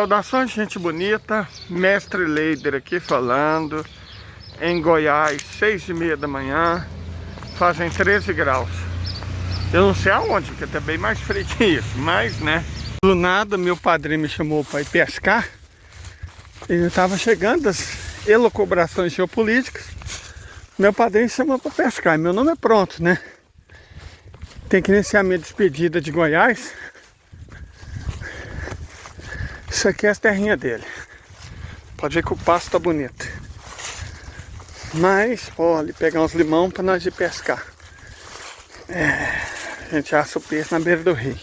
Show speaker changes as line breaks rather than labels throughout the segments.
Saudações, gente bonita, Mestre Leider aqui falando, em Goiás, 6h30 da manhã, fazem 13 graus. Eu não sei aonde, porque tá bem mais frio que isso, mas né, do nada meu padrinho me chamou para ir pescar, e eu tava chegando das elucubrações geopolíticas, meu padrinho chamou para pescar, e meu nome é pronto, né? Tem que iniciar minha despedida de Goiás. Isso aqui é a terrinha dele. Pode ver que o pasto tá bonito. Mas, olha, pegar uns limão para nós ir pescar. A gente assa o peixe na beira do rio.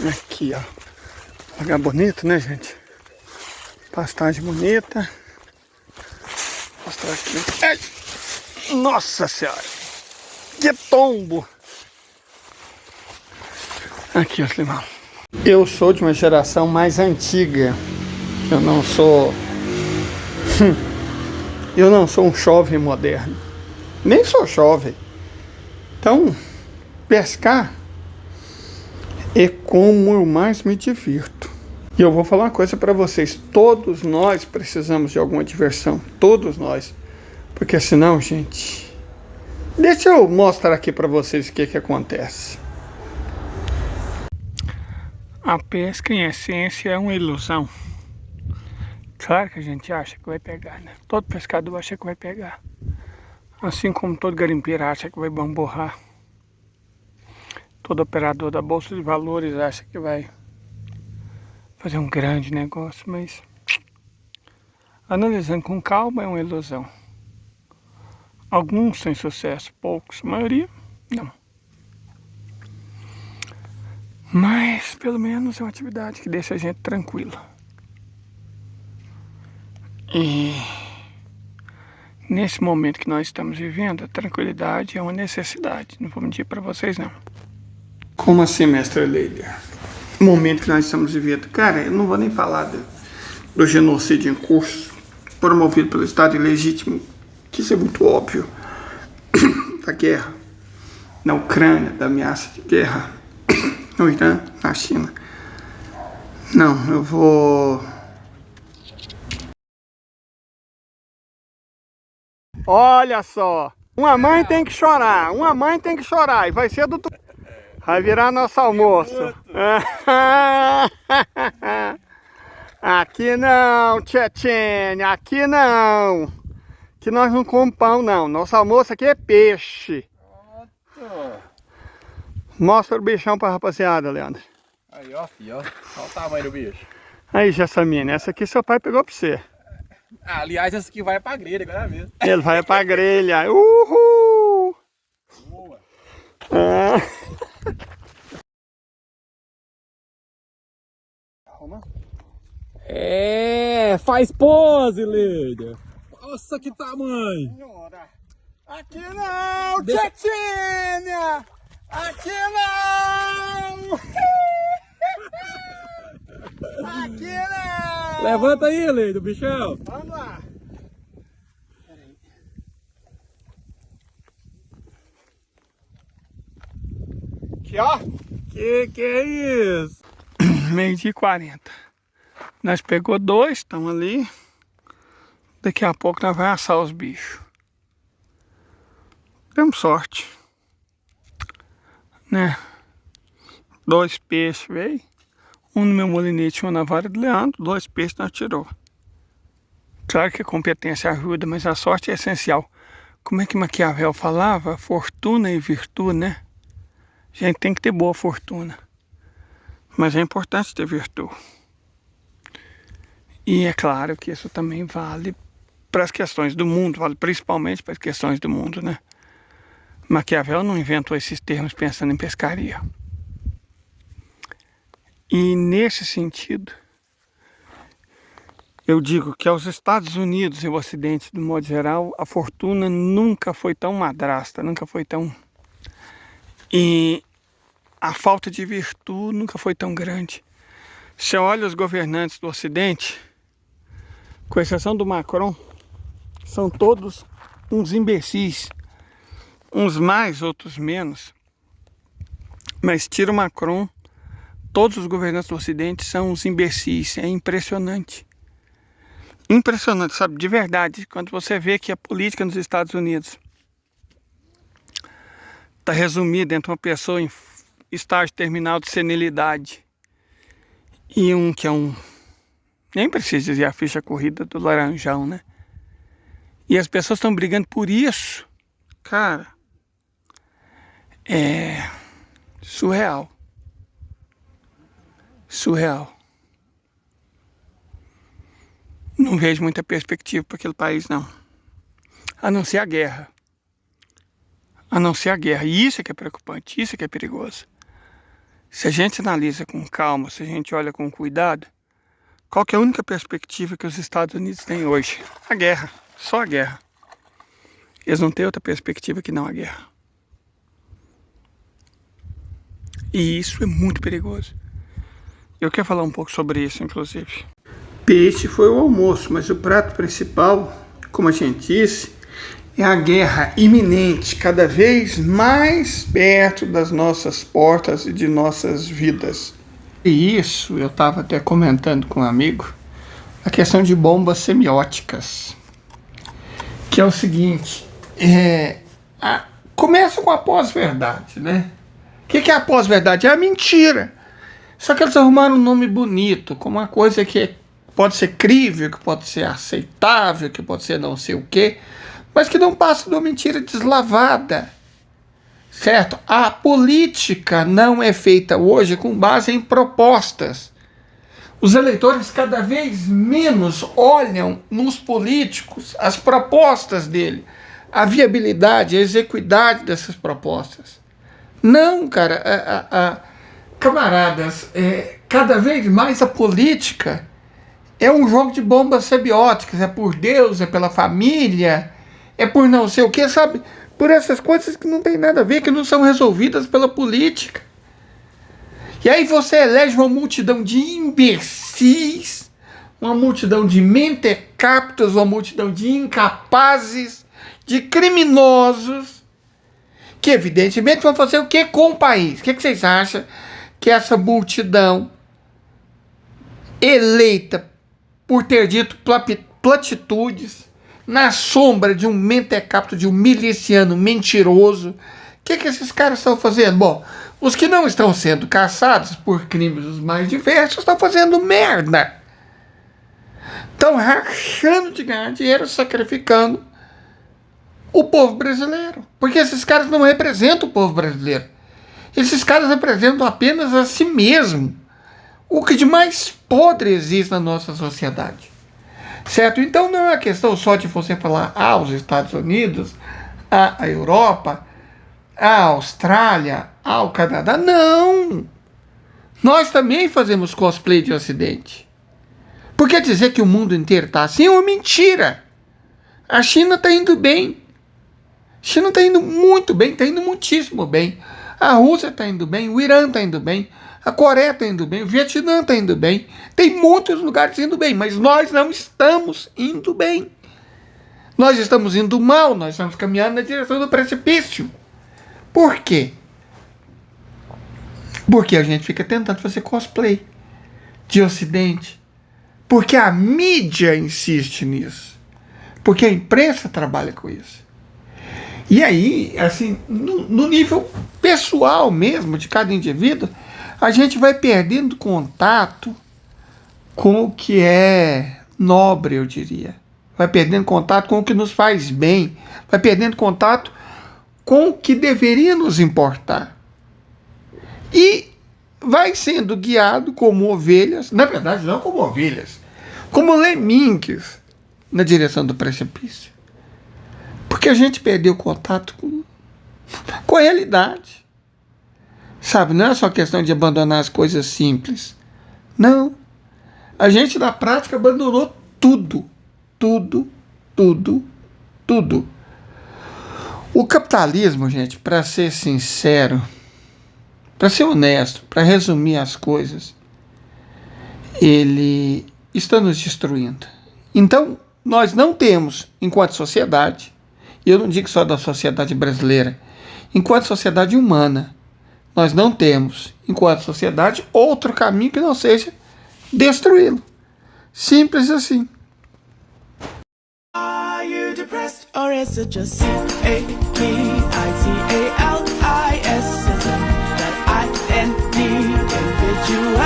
Aqui, ó. Lugar bonito, né, gente? Pastagem bonita. Vou mostrar aqui. Ai! Nossa Senhora! Que tombo! Aqui, ó, limão. Eu sou de uma geração mais antiga. Eu não sou um jovem moderno. Nem sou jovem. Então, pescar é como eu mais me divirto. E eu vou falar uma coisa para vocês. Todos nós precisamos de alguma diversão. Todos nós. Porque senão, gente... Deixa eu mostrar aqui para vocês o que acontece. A pesca, em essência, é uma ilusão. Claro que a gente acha que vai pegar, né? Todo pescador acha que vai pegar. Assim como todo garimpeiro acha que vai bamborrar. Todo operador da Bolsa de Valores acha que vai fazer um grande negócio, mas... analisando com calma, é uma ilusão. Alguns têm sucesso, poucos. A maioria, não. Mas, pelo menos, é uma atividade que deixa a gente tranquila. E nesse momento que nós estamos vivendo, a tranquilidade é uma necessidade. Não vou mentir para vocês, não. Como assim, Mestre Leider? O momento que nós estamos vivendo... Cara, eu não vou nem falar do genocídio em curso, promovido pelo Estado ilegítimo, que isso é muito óbvio. Da guerra na Ucrânia, da ameaça de guerra no Irã, na China. Não, eu vou... Olha só, uma mãe tem que chorar, e vai ser do... Vai virar nosso almoço. Aqui não, Tchetchênia, aqui não. Que nós não comemos pão, não. Nosso almoço aqui é peixe. Mostra o bichão pra rapaziada, Leandro.
Aí, ó, filho, ó. Olha o tamanho do bicho.
Aí, Jessamine, essa aqui seu pai pegou pra você.
Ah, aliás, essa aqui vai pra grelha agora mesmo.
Ele vai pra grelha. Uhul!
Boa. É, faz pose, Lídia. Nossa, que tamanho.
Aqui não, Tchetchênia! Aqui não! Aqui não!
Levanta aí, Lídia, o bichão.
Vamos lá. Peraí. Aqui, ó.
Que é isso?
12h40. Nós pegou 2, estamos ali. Daqui a pouco nós vamos assar os bichos. Temos sorte, né? 2 peixes veio. Um no meu molinete, um na vara do Leandro. 2 peixes nós tirou. Claro que a competência ajuda, mas a sorte é essencial. Como é que Maquiavel falava? Fortuna e virtude, né? A gente tem que ter boa fortuna. Mas é importante ter virtude. E é claro que isso também vale para as questões do mundo, vale principalmente para as questões do mundo, né? Maquiavel não inventou esses termos pensando em pescaria. E nesse sentido, eu digo que aos Estados Unidos e ao Ocidente, de modo geral, a fortuna nunca foi tão madrasta, nunca foi tão... E a falta de virtude nunca foi tão grande. Você olha os governantes do Ocidente, com exceção do Macron, são todos uns imbecis, uns mais, outros menos. Mas tira o Macron, todos os governantes do Ocidente são uns imbecis. É impressionante. Impressionante, sabe? De verdade, quando você vê que a política nos Estados Unidos está resumida entre uma pessoa em estágio terminal de senilidade e um que é um... Nem preciso dizer a ficha corrida do laranjão, né? E as pessoas estão brigando por isso. Cara, é surreal. Surreal. Não vejo muita perspectiva para aquele país, não. A não ser a guerra. A não ser a guerra. E isso é que é preocupante, isso é que é perigoso. Se a gente analisa com calma, se a gente olha com cuidado, qual que é a única perspectiva que os Estados Unidos têm hoje? A guerra. Só a guerra. Eles não têm outra perspectiva que não a guerra. E isso é muito perigoso. Eu quero falar um pouco sobre isso, inclusive. Peixe foi o almoço, mas o prato principal, como a gente disse, é a guerra iminente, cada vez mais perto das nossas portas e de nossas vidas. E isso, eu estava até comentando com um amigo, a questão de bombas semióticas, que é o seguinte, começa com a pós-verdade, né? O que é a pós-verdade? É a mentira. Só que eles arrumaram um nome bonito, como uma coisa que pode ser crível, que pode ser aceitável, que pode ser não sei o quê, mas que não passa de uma mentira deslavada, certo? A política não é feita hoje com base em propostas. Os eleitores cada vez menos olham nos políticos as propostas dele, a viabilidade, a execuidade dessas propostas. Não, cara, camaradas, cada vez mais a política é um jogo de bombas semióticas, é por Deus, é pela família, é por não sei o que, sabe? Por essas coisas que não tem nada a ver, que não são resolvidas pela política. E aí você elege uma multidão de imbecis, uma multidão de mentecaptos, uma multidão de incapazes, de criminosos, que evidentemente vão fazer o que com o país? O que vocês acham que essa multidão eleita por ter dito platitudes na sombra de um mentecapto, de um miliciano mentiroso, o que esses caras estão fazendo? Bom, os que não estão sendo caçados por crimes os mais diversos estão fazendo merda. Estão rachando de ganhar dinheiro, sacrificando o povo brasileiro. Porque esses caras não representam o povo brasileiro. Esses caras representam apenas a si mesmo. O que de mais podre existe na nossa sociedade. Certo? Então não é uma questão só de você falar os Estados Unidos, a Europa, a Austrália, ao Canadá. Não! Nós também fazemos cosplay de Ocidente. Porque dizer que o mundo inteiro está assim é uma mentira. A China está indo bem. A China está indo muito bem, está indo muitíssimo bem. A Rússia está indo bem, o Irã está indo bem, a Coreia está indo bem, o Vietnã está indo bem. Tem muitos lugares indo bem, mas nós não estamos indo bem. Nós estamos indo mal, nós estamos caminhando na direção do precipício. Por quê? Porque a gente fica tentando fazer cosplay de Ocidente. Porque a mídia insiste nisso. Porque a imprensa trabalha com isso. E aí, assim, no nível pessoal mesmo de cada indivíduo, a gente vai perdendo contato com o que é nobre, eu diria. Vai perdendo contato com o que nos faz bem. Vai perdendo contato com o que deveria nos importar. E vai sendo guiado como ovelhas, na verdade não como ovelhas, como lemmings na direção do precipício. Porque a gente perdeu contato com a realidade. Sabe, não é só questão de abandonar as coisas simples. Não. A gente, na prática, abandonou tudo. Tudo, tudo, tudo. O capitalismo, gente, para ser sincero, para ser honesto, para resumir as coisas, ele está nos destruindo. Então, nós não temos, enquanto sociedade, e eu não digo só da sociedade brasileira, enquanto sociedade humana, nós não temos, enquanto sociedade, outro caminho que não seja destruí-lo. Simples assim.
Are you depressed or is it just C-A-P-I-T-A-L-I-S-ism? That I-N-D, individualism.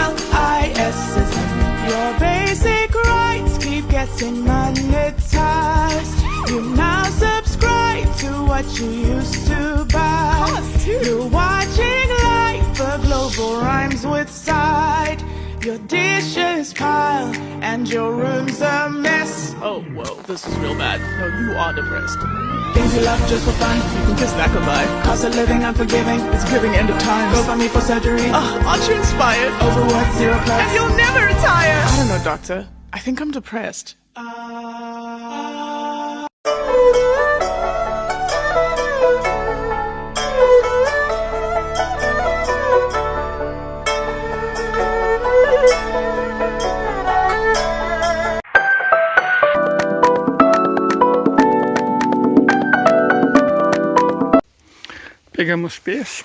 Your basic rights keep getting monetized. You now subscribe to what you used to buy. You're watching life, the global rhymes with side. Your dishes pile and your room's a mess. Oh, whoa, this is real bad. No, you are depressed. Things you love just for fun, you can kiss that goodbye. Cost of living unforgiving, it's giving end of time. Go find me for surgery. Aren't you inspired? Over what, 0+? And you'll never retire. I don't know, doctor. I think I'm depressed.
Pegamos peixe,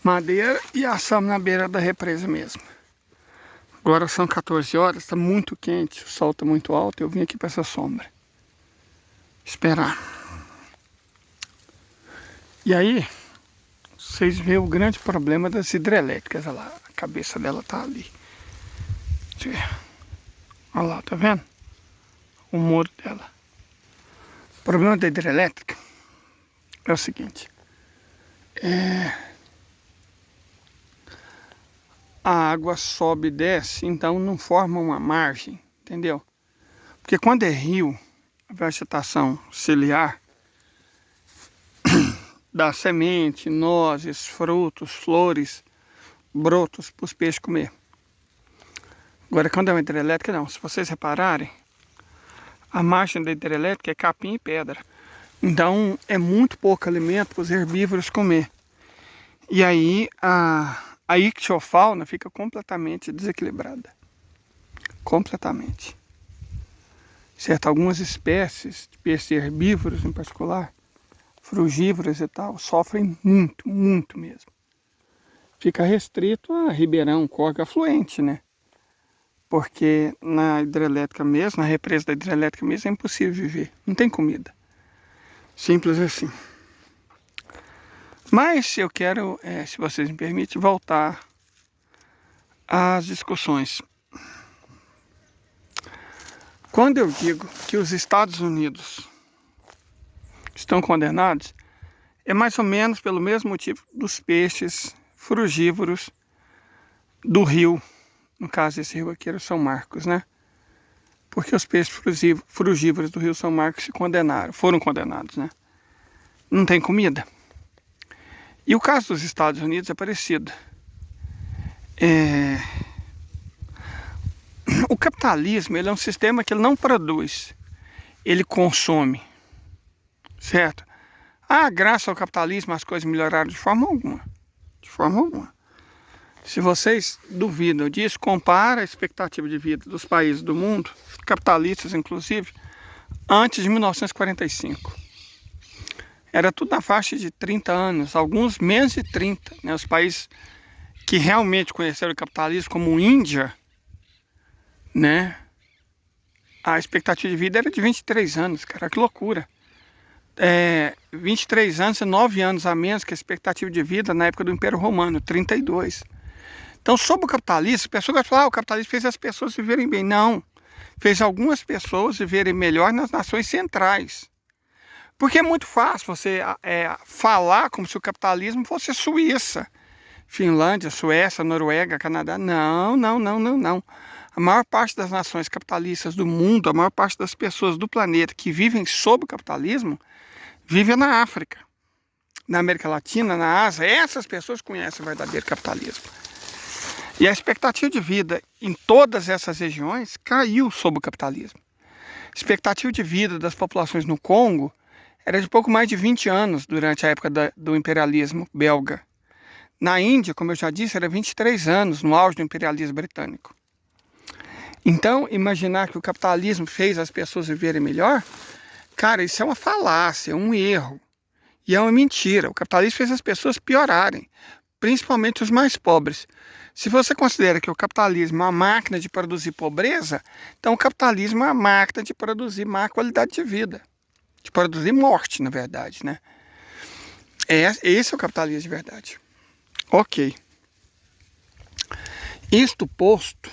madeira e assamos na beira da represa mesmo. Agora são 14 horas, está muito quente, o sol está muito alto, eu vim aqui para essa sombra. Esperar. E aí, vocês veem o grande problema das hidrelétricas. Olha lá, a cabeça dela tá ali. Deixa eu ver. Olha lá, tá vendo? O muro dela. O problema da hidrelétrica é o seguinte. A água sobe e desce, então não forma uma margem, entendeu? Porque quando é rio, a vegetação ciliar dá semente, nozes, frutos, flores, brotos para os peixes comer. Agora, quando é uma hidrelétrica, não. Se vocês repararem, a margem da hidrelétrica é capim e pedra. Então, é muito pouco alimento para os herbívoros comer. E aí, a ictiofauna fica completamente desequilibrada. Completamente. Certo? Algumas espécies de peixes herbívoros, em particular, frugívoros e tal, sofrem muito, muito mesmo. Fica restrito a ribeirão, córrego afluente, né? Porque na hidrelétrica mesmo, na represa da hidrelétrica mesmo, é impossível viver. Não tem comida. Simples assim. Mas eu quero, se vocês me permitem, voltar às discussões. Quando eu digo que os Estados Unidos estão condenados, é mais ou menos pelo mesmo motivo dos peixes frugívoros do rio. No caso, esse rio aqui era o São Marcos, né? Porque os peixes frugívoros do rio São Marcos foram condenados, né? Não tem comida. E o caso dos Estados Unidos é parecido. O capitalismo, ele é um sistema que ele não produz, ele consome, certo? Graças ao capitalismo as coisas melhoraram de forma alguma. De forma alguma. Se vocês duvidam disso, compara a expectativa de vida dos países do mundo, capitalistas inclusive, antes de 1945. Era tudo na faixa de 30 anos, alguns menos de 30. Né? Os países que realmente conheceram o capitalismo, como Índia, né? A expectativa de vida era de 23 anos, cara, que loucura. 23 anos e 9 anos a menos que a expectativa de vida na época do Império Romano, 32. Então, sobre o capitalismo, as pessoas vão falar, o capitalismo fez as pessoas viverem bem. Não, fez algumas pessoas viverem melhor nas nações centrais. Porque é muito fácil você falar como se o capitalismo fosse Suíça, Finlândia, Suécia, Noruega, Canadá. Não, não, não, não, não. A maior parte das nações capitalistas do mundo, a maior parte das pessoas do planeta que vivem sob o capitalismo, vivem na África, na América Latina, na Ásia. Essas pessoas conhecem o verdadeiro capitalismo. E a expectativa de vida em todas essas regiões caiu sob o capitalismo. A expectativa de vida das populações no Congo era de pouco mais de 20 anos durante a época do imperialismo belga. Na Índia, como eu já disse, era 23 anos no auge do imperialismo britânico. Então, imaginar que o capitalismo fez as pessoas viverem melhor, cara, isso é uma falácia, um erro. E é uma mentira. O capitalismo fez as pessoas piorarem, principalmente os mais pobres. Se você considera que o capitalismo é uma máquina de produzir pobreza, então o capitalismo é uma máquina de produzir má qualidade de vida. De produzir morte, na verdade, né? Esse é o capitalismo de verdade. Ok. Isto posto,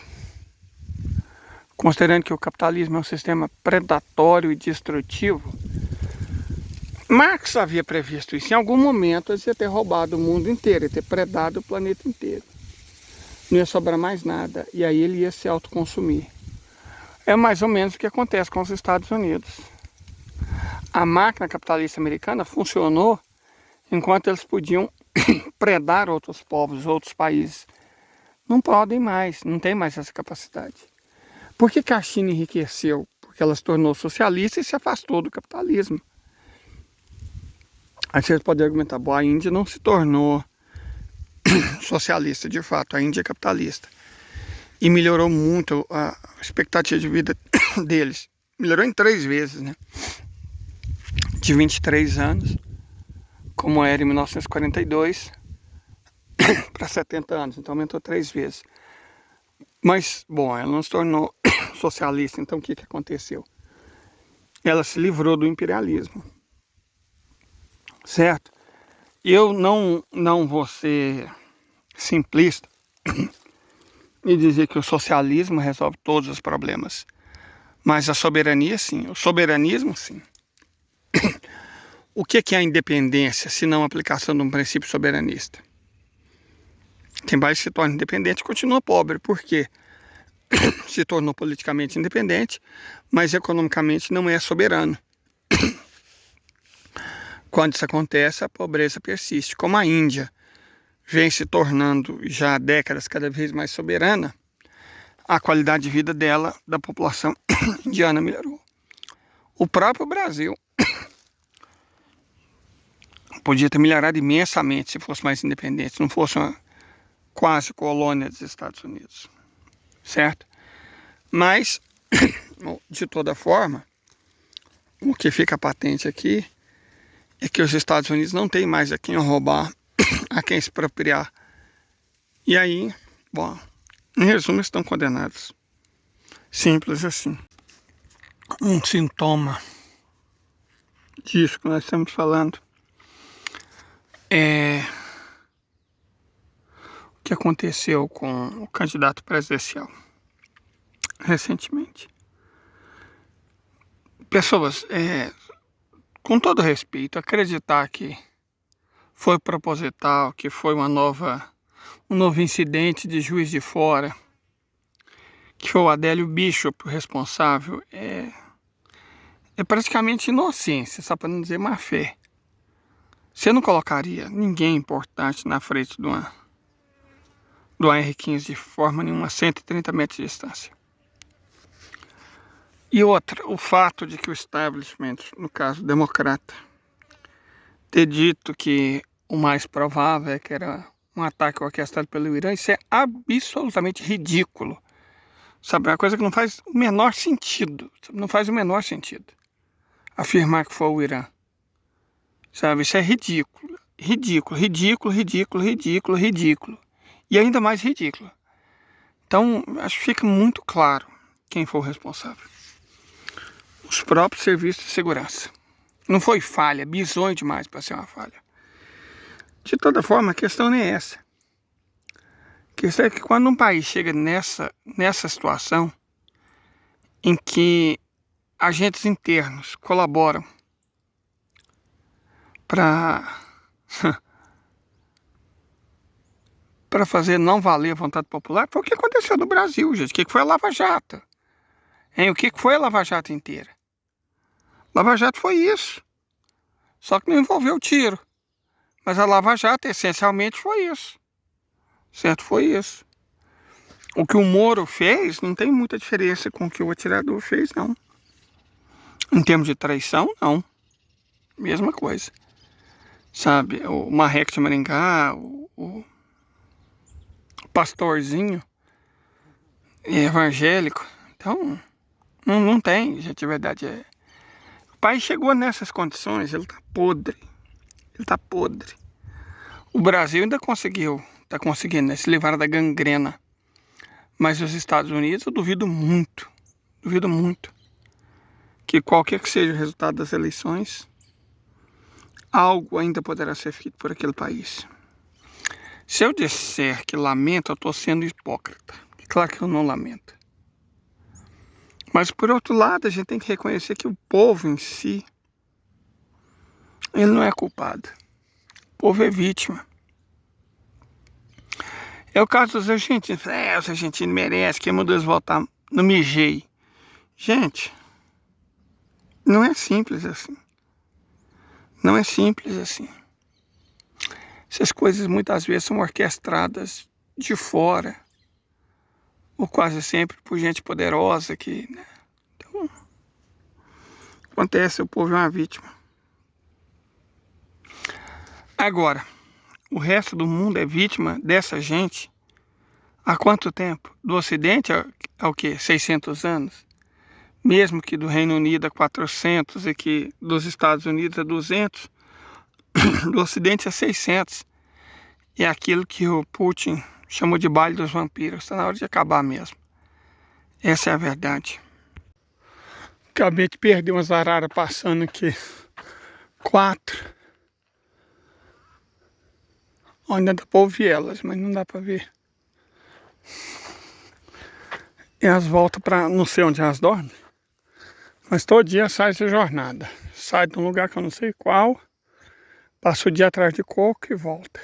considerando que o capitalismo é um sistema predatório e destrutivo, Marx havia previsto isso. Em algum momento ele ia ter roubado o mundo inteiro, ia ter predado o planeta inteiro. Não ia sobrar mais nada, e aí ele ia se autoconsumir. É mais ou menos o que acontece com os Estados Unidos. A máquina capitalista americana funcionou enquanto eles podiam predar outros povos, outros países. Não podem mais, não tem mais essa capacidade. Por que a China enriqueceu? Porque ela se tornou socialista e se afastou do capitalismo. Aí vocês podem argumentar, bom, a Índia não se tornou socialista, de fato, a Índia é capitalista. E melhorou muito a expectativa de vida deles. Melhorou em 3 vezes, né? De 23 anos, como era em 1942, para 70 anos, então aumentou 3 vezes. Mas, bom, ela não se tornou socialista, então o que aconteceu? Ela se livrou do imperialismo, certo? Eu não vou ser simplista e dizer que o socialismo resolve todos os problemas, mas a soberania sim, o soberanismo sim. O que é a independência, se não a aplicação de um princípio soberanista? Quem vai se torna independente continua pobre, por quê? Se tornou politicamente independente, mas economicamente não é soberano. Quando isso acontece, a pobreza persiste. Como a Índia vem se tornando já há décadas cada vez mais soberana, a qualidade de vida dela, da população indiana, melhorou. O próprio Brasil podia ter melhorado imensamente se fosse mais independente, se não fosse uma quase colônia dos Estados Unidos, certo? Mas, de toda forma, o que fica patente aqui é que os Estados Unidos não tem mais a quem roubar, a quem se apropriar. E aí, bom, em resumo, estão condenados. Simples assim. Um sintoma disso que nós estamos falando é o que aconteceu com o candidato presidencial recentemente. Pessoas, com todo respeito, acreditar que foi proposital, que foi um novo incidente de Juiz de Fora, que foi o Adélio Bishop o responsável, é praticamente inocência, só para não dizer má fé. Você não colocaria ninguém importante na frente do AR-15 de forma nenhuma, 130 metros de distância. E outra, o fato de que o establishment, no caso democrata, ter dito que o mais provável é que era um ataque orquestrado pelo Irã, isso é absolutamente ridículo. Sabe, é uma coisa que não faz o menor sentido. Não faz o menor sentido afirmar que foi o Irã. Sabe, isso é ridículo. Ridículo, ridículo, ridículo, ridículo, ridículo. E ainda mais ridículo. Então, acho que fica muito claro quem foi o responsável. Os próprios serviços de segurança. Não foi falha, bizonho demais para ser uma falha. De toda forma, a questão não é essa. A questão é que quando um país chega nessa situação em que agentes internos colaboram para fazer não valer a vontade popular, foi o que aconteceu no Brasil, gente. O que foi a Lava Jato? O que foi a Lava Jato inteira? Lava Jato foi isso. Só que não envolveu tiro. Mas a Lava Jato, essencialmente, foi isso. Certo? Foi isso. O que o Moro fez não tem muita diferença com o que o atirador fez, não. Em termos de traição, não. Mesma coisa. Sabe? O Marreco de Maringá, o pastorzinho evangélico. Então, não tem, gente, de verdade. O país chegou nessas condições, ele tá podre. Ele tá podre. O Brasil ainda tá conseguindo, né, se livrar da gangrena. Mas os Estados Unidos eu duvido muito que qualquer que seja o resultado das eleições, algo ainda poderá ser feito por aquele país. Se eu disser que lamento, eu estou sendo hipócrita. Claro que eu não lamento. Mas por outro lado, a gente tem que reconhecer que o povo em si, ele não é culpado. O povo é vítima. É o caso dos argentinos. Os argentinos merecem, que mudou eles votar no Mijei. Gente, não é simples assim. Não é simples assim. Essas coisas muitas vezes são orquestradas de fora, ou quase sempre por gente poderosa que, né? Então, acontece, o povo é uma vítima. Agora, o resto do mundo é vítima dessa gente há quanto tempo? Do Ocidente há o quê? 600 anos? Mesmo que do Reino Unido há 400 e que dos Estados Unidos há 200, do Ocidente há 600. É aquilo que o Putin chamou de baile dos vampiros. Está na hora de acabar mesmo. Essa é a verdade. Acabei de perder umas araras passando aqui. 4. Ainda dá para ouvir elas, mas não dá para ver. E elas voltam para não sei onde elas dormem. Mas todo dia sai essa jornada. Sai de um lugar que eu não sei qual. Passa o dia atrás de coco e volta.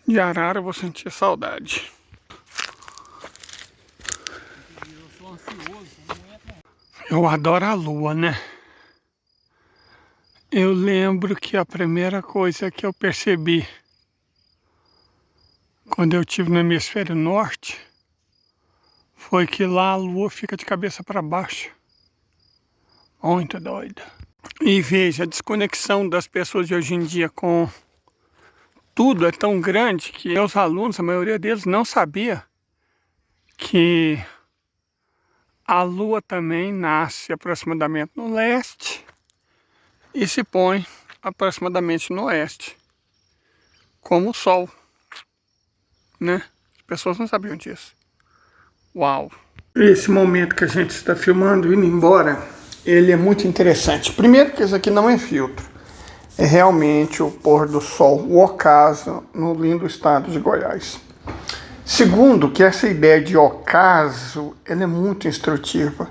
De arara eu vou sentir saudade. Eu adoro a lua, né? Eu lembro que a primeira coisa que eu percebi quando eu estive no hemisfério norte foi que lá a lua fica de cabeça para baixo. Muito doida. E veja, a desconexão das pessoas de hoje em dia com tudo é tão grande que meus alunos, a maioria deles, não sabia que a lua também nasce aproximadamente no leste e se põe aproximadamente no oeste, como o sol, né? As pessoas não sabiam disso. Uau! Esse momento que a gente está filmando, indo embora, ele é muito interessante. Primeiro que isso aqui não é filtro. É realmente o pôr do sol, o ocaso, no lindo estado de Goiás. Segundo, que essa ideia de ocaso, ela é muito instrutiva,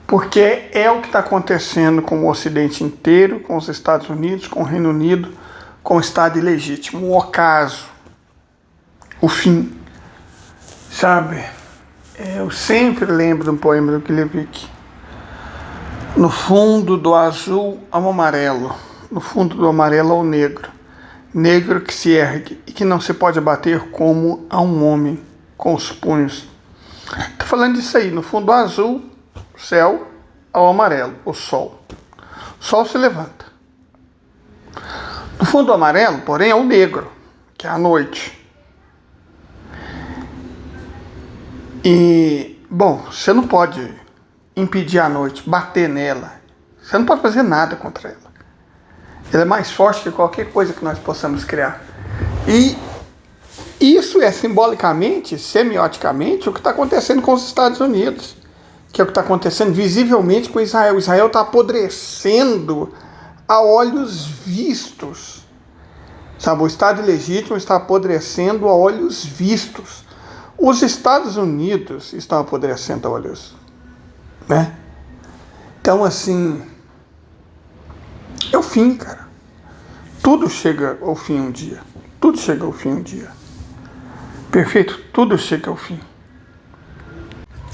porque é o que está acontecendo com o Ocidente inteiro, com os Estados Unidos, com o Reino Unido, com o Estado ilegítimo. O ocaso, o fim, sabe? Eu sempre lembro de um poema do Gilevik. No fundo do azul ao amarelo, no fundo do amarelo ao negro, negro que se ergue e que não se pode abater como a um homem com os punhos. Estou falando disso aí, no fundo do azul, céu, ao amarelo, o sol. O sol se levanta. No fundo do amarelo, porém, é o negro, que é a noite. E, bom, você não pode impedir a noite, bater nela. Você não pode fazer nada contra ela. Ela é mais forte que qualquer coisa que nós possamos criar. E isso é simbolicamente, semioticamente, o que está acontecendo com os Estados Unidos. Que é o que está acontecendo visivelmente com Israel. Israel está apodrecendo a olhos vistos. Sabe, o Estado ilegítimo está apodrecendo a olhos vistos. Os Estados Unidos estão apodrecendo a olhos, né? Então, assim, é o fim, cara. Tudo chega ao fim um dia. Tudo chega ao fim um dia. Perfeito? Tudo chega ao fim.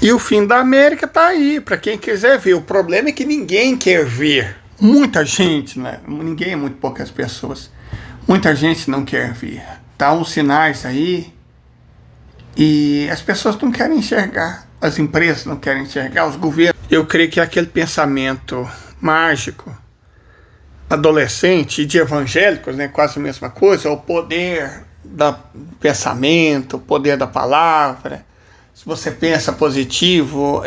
E o fim da América está aí, para quem quiser ver. O problema é que ninguém quer ver. Muita gente, né? Ninguém, muito poucas pessoas. Muita gente não quer ver. Tá uns sinais aí e as pessoas não querem enxergar. As empresas não querem enxergar, os governos. Eu creio que aquele pensamento mágico, adolescente e de evangélicos, né? Quase a mesma coisa, o poder do pensamento, o poder da palavra. Se você pensa positivo,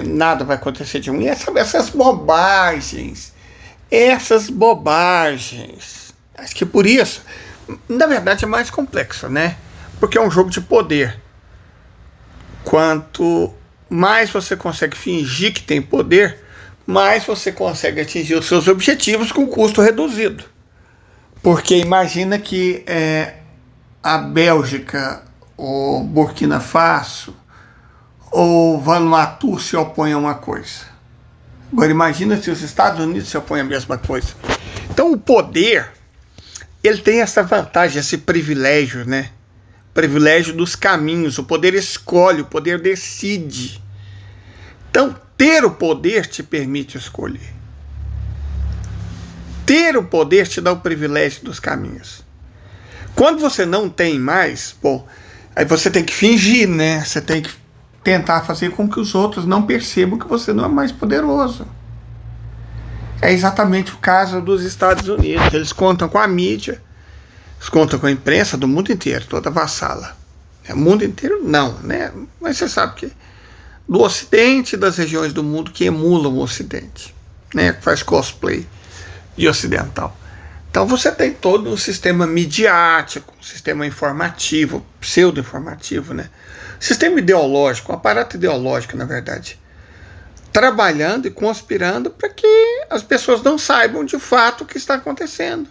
nada vai acontecer de ruim. Essas bobagens essas bobagens. Acho que por isso, na verdade, é mais complexo, né? Porque é um jogo de poder. Quanto mais você consegue fingir que tem poder, mais você consegue atingir os seus objetivos com custo reduzido. Porque imagina que a Bélgica, ou Burkina Faso, ou Vanuatu se opõem a uma coisa. Agora imagina se os Estados Unidos se opõem à mesma coisa. Então o poder, ele tem essa vantagem, esse privilégio, né? Privilégio dos caminhos. O poder escolhe, o poder decide. Então ter o poder te permite escolher. Ter o poder te dá o privilégio dos caminhos. Quando você não tem mais, pô, aí você tem que fingir, né? Você tem que tentar fazer com que os outros não percebam que você não é mais poderoso. É exatamente o caso dos Estados Unidos. Eles contam com a mídia, eles contam com a imprensa do mundo inteiro, toda vassala. O mundo inteiro não, né? Mas você sabe que do Ocidente e das regiões do mundo que emulam o Ocidente, né? Que faz cosplay de ocidental. Então você tem todo um sistema midiático, um sistema informativo, pseudo-informativo, né? Sistema ideológico, um aparato ideológico, na verdade, trabalhando e conspirando para que as pessoas não saibam de fato o que está acontecendo.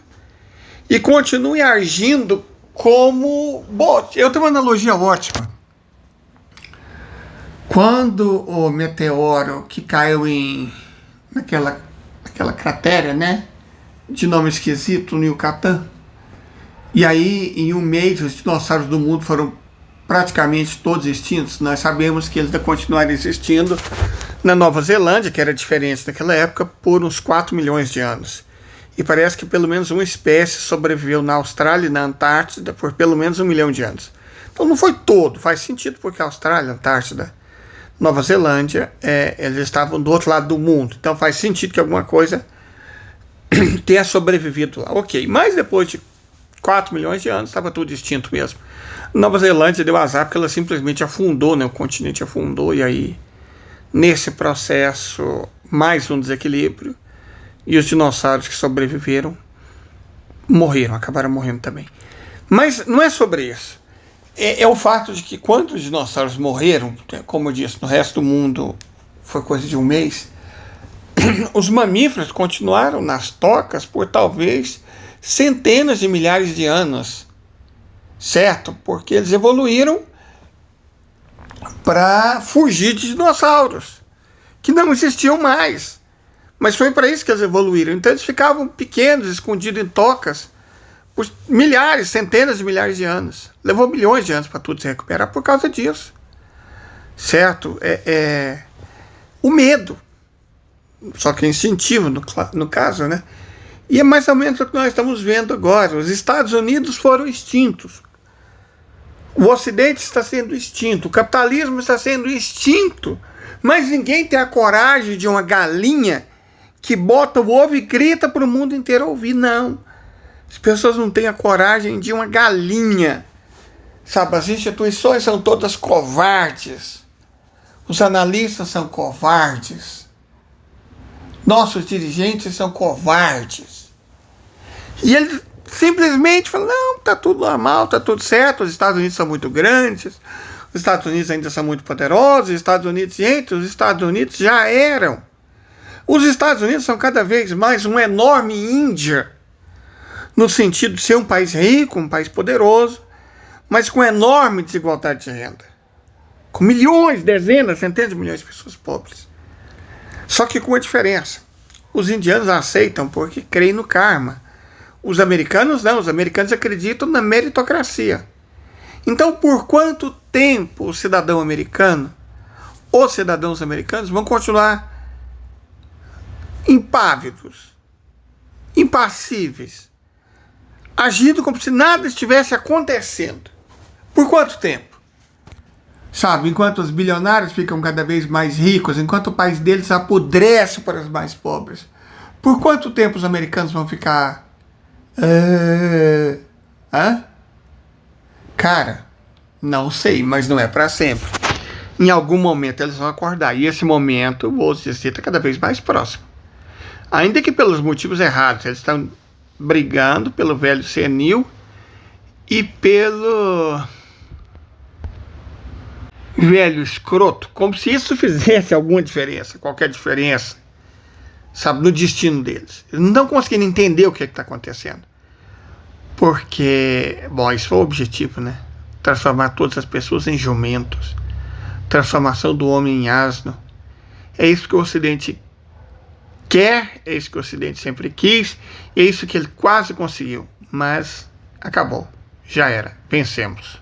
E continue agindo como... Bom, eu tenho uma analogia ótima. Quando o meteoro que caiu naquela cratera, né? De nome esquisito, no Yucatán. E aí, em um mês, os dinossauros do mundo foram praticamente todos extintos. Nós sabemos que eles continuaram existindo na Nova Zelândia, que era diferente naquela época, por uns 4 milhões de anos. E parece que pelo menos uma espécie sobreviveu na Austrália e na Antártida por pelo menos 1 milhão de anos. Então não foi todo, faz sentido, porque a Austrália, a Antártida, Nova Zelândia, eles estavam do outro lado do mundo. Então faz sentido que alguma coisa tenha sobrevivido lá. Ok, mas depois de 4 milhões de anos estava tudo extinto mesmo. Nova Zelândia deu azar porque ela simplesmente afundou, né? O continente afundou, e aí nesse processo mais um desequilíbrio, e os dinossauros que sobreviveram morreram, acabaram morrendo também. Mas não é sobre isso. É o fato de que quando os dinossauros morreram, como eu disse, no resto do mundo foi coisa de um mês, os mamíferos continuaram nas tocas por talvez centenas de milhares de anos, certo? Porque eles evoluíram para fugir de dinossauros, que não existiam mais. Mas foi para isso que eles evoluíram. Então eles ficavam pequenos, escondidos em tocas, por milhares, centenas de milhares de anos. Levou milhões de anos para tudo se recuperar por causa disso. Certo? O medo. Só que é instintivo no caso, né? E é mais ou menos o que nós estamos vendo agora. Os Estados Unidos foram extintos. O Ocidente está sendo extinto. O capitalismo está sendo extinto. Mas ninguém tem a coragem de uma galinha que bota o ovo e grita para o mundo inteiro ouvir. Não. As pessoas não têm a coragem de uma galinha. Sabe, as instituições são todas covardes. Os analistas são covardes. Nossos dirigentes são covardes. E eles simplesmente falam, não, está tudo normal, está tudo certo, os Estados Unidos são muito grandes, os Estados Unidos ainda são muito poderosos, os Estados Unidos, gente, os Estados Unidos já eram. Os Estados Unidos são cada vez mais uma enorme Índia, no sentido de ser um país rico, um país poderoso, mas com enorme desigualdade de renda. Com milhões, dezenas, centenas de milhões de pessoas pobres. Só que com uma diferença. Os indianos aceitam porque creem no karma. Os americanos não. Os americanos acreditam na meritocracia. Então, por quanto tempo o cidadão americano, os cidadãos americanos vão continuar impávidos, impassíveis, agindo como se nada estivesse acontecendo? Por quanto tempo? Sabe, enquanto os bilionários ficam cada vez mais ricos, enquanto o país deles apodrece para os mais pobres, por quanto tempo os americanos vão ficar... Cara, não sei, mas não é para sempre. Em algum momento eles vão acordar, e esse momento, vou dizer, está cada vez mais próximo. Ainda que pelos motivos errados. Eles estão brigando pelo velho senil e pelo velho escroto, como se isso fizesse alguma diferença, qualquer diferença, sabe, no destino deles. Eles não estão conseguindo entender o que está acontecendo. Porque, bom, isso foi o objetivo, né? Transformar todas as pessoas em jumentos. Transformação do homem em asno. É isso que o Ocidente quer, é isso que o Ocidente sempre quis, é isso que ele quase conseguiu. Mas acabou. Já era. Vencemos.